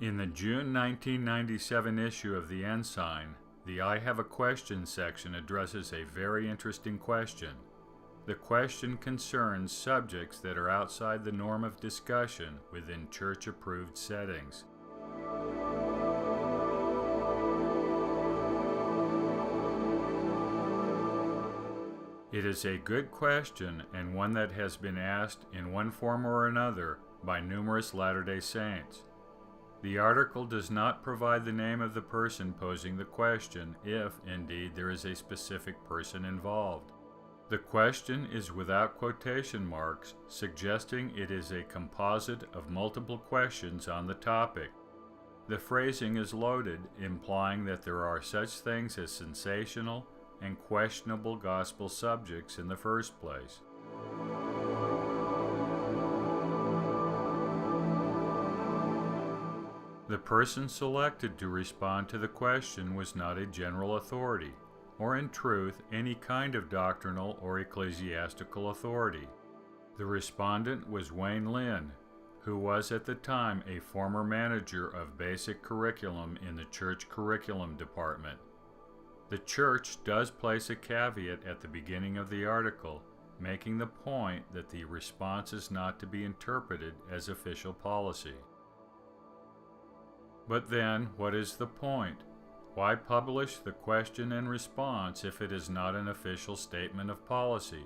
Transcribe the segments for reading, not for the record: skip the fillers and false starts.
In the June 1997 issue of the Ensign, the I Have a Question section addresses a very interesting question. The question concerns subjects that are outside the norm of discussion within church-approved settings. It is a good question and one that has been asked in one form or another by numerous Latter-day Saints. The article does not provide the name of the person posing the question if, indeed, there is a specific person involved. The question is without quotation marks, suggesting it is a composite of multiple questions on the topic. The phrasing is loaded, implying that there are such things as sensational and questionable gospel subjects in the first place. The person selected to respond to the question was not a general authority, or in truth any kind of doctrinal or ecclesiastical authority. The respondent was Wayne Lynn, who was at the time a former manager of basic curriculum in the church curriculum department. The church does place a caveat at the beginning of the article, making the point that the response is not to be interpreted as official policy. But then, what is the point? Why publish the question and response if it is not an official statement of policy?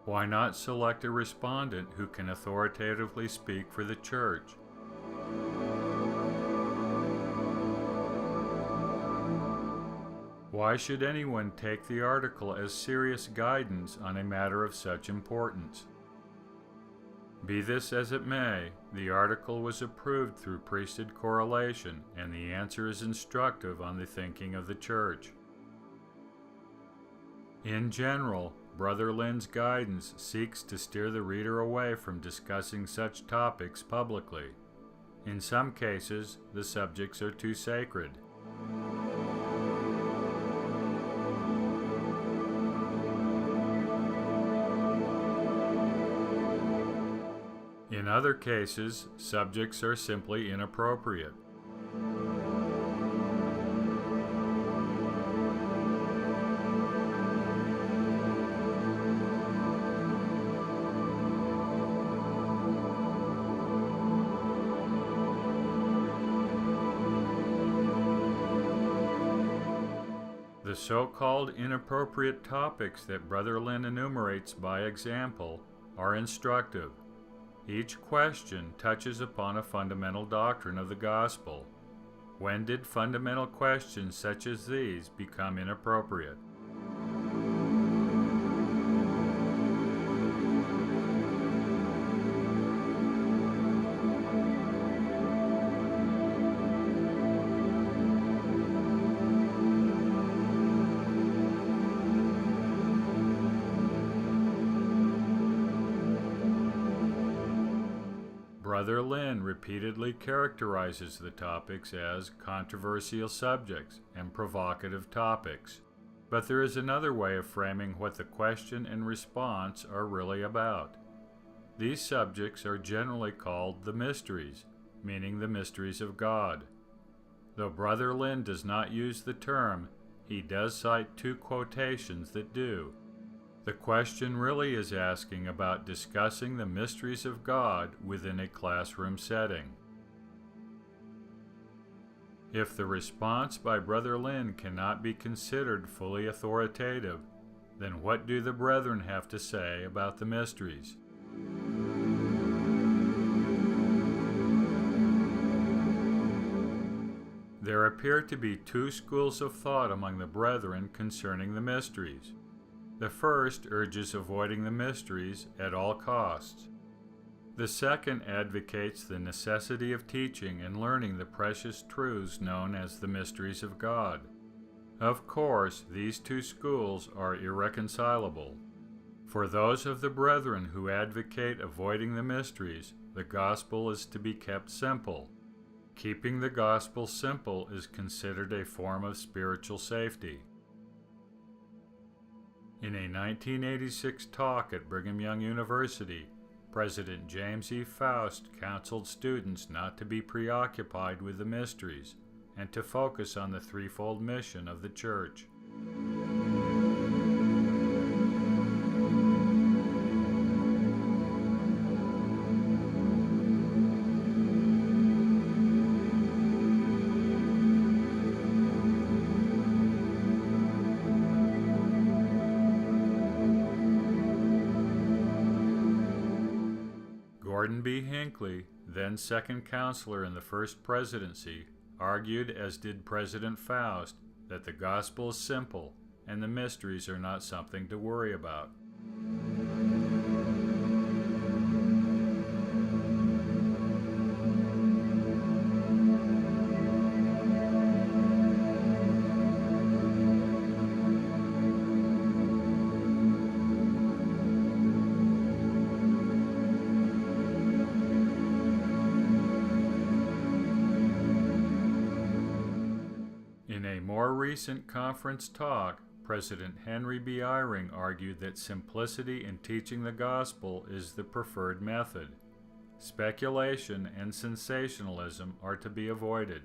Why not select a respondent who can authoritatively speak for the church? Why should anyone take the article as serious guidance on a matter of such importance? Be this as it may, the article was approved through priesthood correlation, and the answer is instructive on the thinking of the church. In general, Brother Lynn's guidance seeks to steer the reader away from discussing such topics publicly. In some cases, the subjects are too sacred. In other cases, subjects are simply inappropriate. The so-called inappropriate topics that Brother Lynn enumerates by example are instructive. Each question touches upon a fundamental doctrine of the gospel. When did fundamental questions such as these become inappropriate? Brother Lynn repeatedly characterizes the topics as controversial subjects and provocative topics. But there is another way of framing what the question and response are really about. These subjects are generally called the mysteries, meaning the mysteries of God. Though Brother Lynn does not use the term, he does cite two quotations that do. The question really is asking about discussing the mysteries of God within a classroom setting. If the response by Brother Lynn cannot be considered fully authoritative, then what do the brethren have to say about the mysteries? There appear to be two schools of thought among the brethren concerning the mysteries. The first urges avoiding the mysteries at all costs. The second advocates the necessity of teaching and learning the precious truths known as the mysteries of God. Of course, these two schools are irreconcilable. For those of the brethren who advocate avoiding the mysteries, the gospel is to be kept simple. Keeping the gospel simple is considered a form of spiritual safety. In a 1986 talk at Brigham Young University, President James E. Faust counseled students not to be preoccupied with the mysteries and to focus on the threefold mission of the Church. Gordon B. Hinckley, then second counselor in the First Presidency, argued, as did President Faust, that the gospel is simple and the mysteries are not something to worry about. In a more recent conference talk, President Henry B. Eyring argued that simplicity in teaching the gospel is the preferred method. Speculation and sensationalism are to be avoided.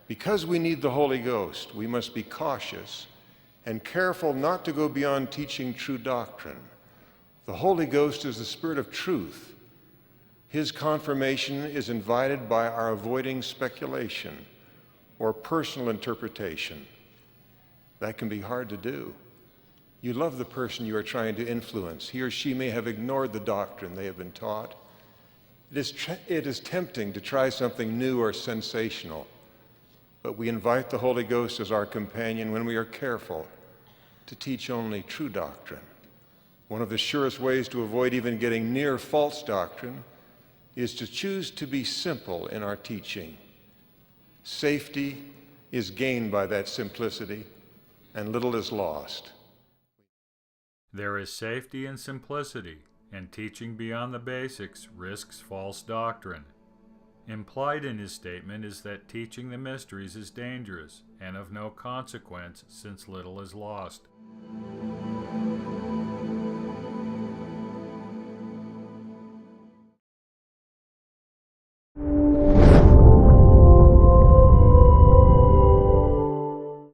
Because we need the Holy Ghost, we must be cautious and careful not to go beyond teaching true doctrine. The Holy Ghost is the Spirit of truth. His confirmation is invited by our avoiding speculation or personal interpretation. That can be hard to do. You love the person you are trying to influence. He or she may have ignored the doctrine they have been taught. It is tempting to try something new or sensational, but we invite the Holy Ghost as our companion when we are careful to teach only true doctrine. One of the surest ways to avoid even getting near false doctrine is to choose to be simple in our teaching. Safety is gained by that simplicity, and little is lost. There is safety in simplicity, and teaching beyond the basics risks false doctrine. Implied in his statement is that teaching the mysteries is dangerous and of no consequence since little is lost.